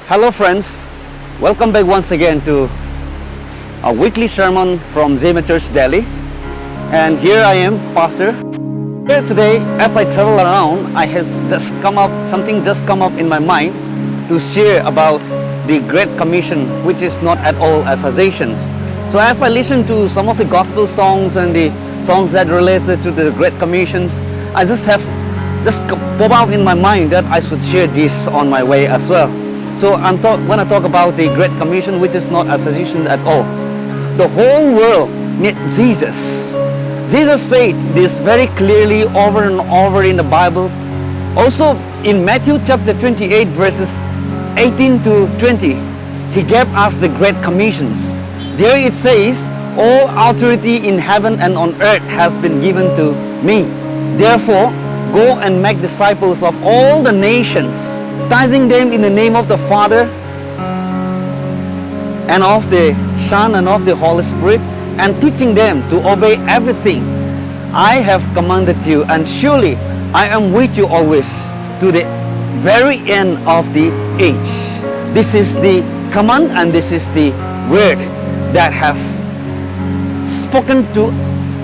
Hello friends, welcome back once again to a weekly sermon from Zema Church Delhi. And here I am, Pastor. Here today, as I travel around, something just come up in my mind to share about the Great Commission, which is not at all a suggestions. So as I listen to some of the gospel songs and the songs that related to the Great Commissions, I just pop out in my mind that I should share this on my way as well. So when I talk about the Great Commission, which is not a suggestion at all, the whole world needs Jesus. Jesus said this very clearly over and over in the Bible. Also in Matthew chapter 28 verses 18 to 20, He gave us the Great Commissions. There it says, all authority in heaven and on earth has been given to me. Therefore, go and make disciples of all the nations, baptizing them in the name of the Father and of the Son and of the Holy Spirit, and teaching them to obey everything I have commanded you, and surely I am with you always to the very end of the age. This is the command and this is the word that has spoken to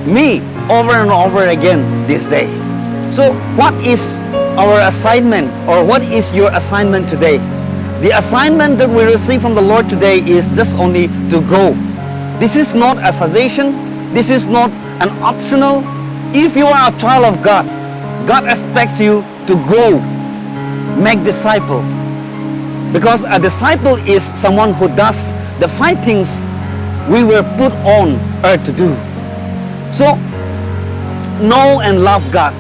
me over and over again this day. So what is our assignment, or what is your assignment today? The assignment that we receive from the Lord today is just only to go. This is not a suggestion. This is not an optional. If you are a child of God, God expects you to go make disciple. Because a disciple is someone who does the 5 things we were put on earth to do. So, know and love God.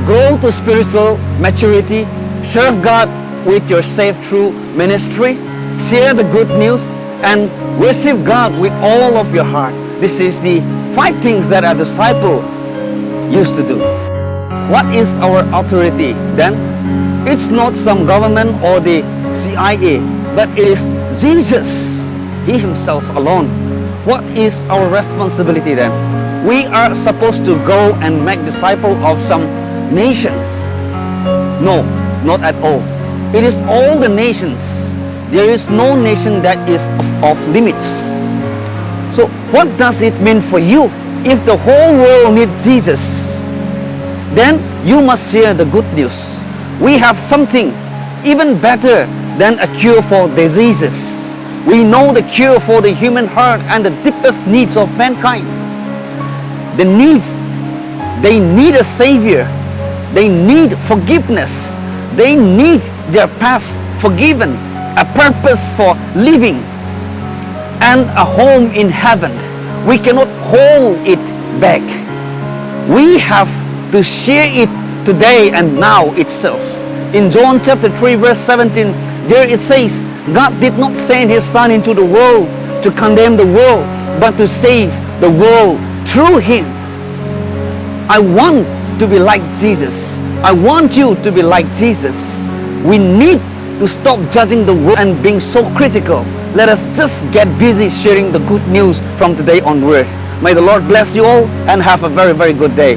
Grow to spiritual maturity. Serve God with your saved through ministry. Share the good news and worship God with all of your heart. This is the 5 things that a disciple used to do. What is our authority then? It's not some government or the CIA, but it is Jesus, He Himself alone. What is our responsibility then? We are supposed to go and make disciples of some nations. No, not at all. It is all the nations. There is no nation that is off limits. So what does it mean for you? If the whole world needs Jesus, then you must share the good news. We have something even better than a cure for diseases. We know the cure for the human heart and the deepest needs of mankind. The needs, they need a Savior. They need forgiveness. They need their past forgiven, a purpose for living, and a home in heaven. We cannot hold it back. We have to share it today and now itself. In John chapter 3 verse 17, there it says, God did not send His Son into the world to condemn the world, but to save the world through Him. I want to be like Jesus. I want you to be like Jesus. We need to stop judging the world and being so critical. Let us just get busy sharing the good news from today onward. May the Lord bless you all and have a very, very good day.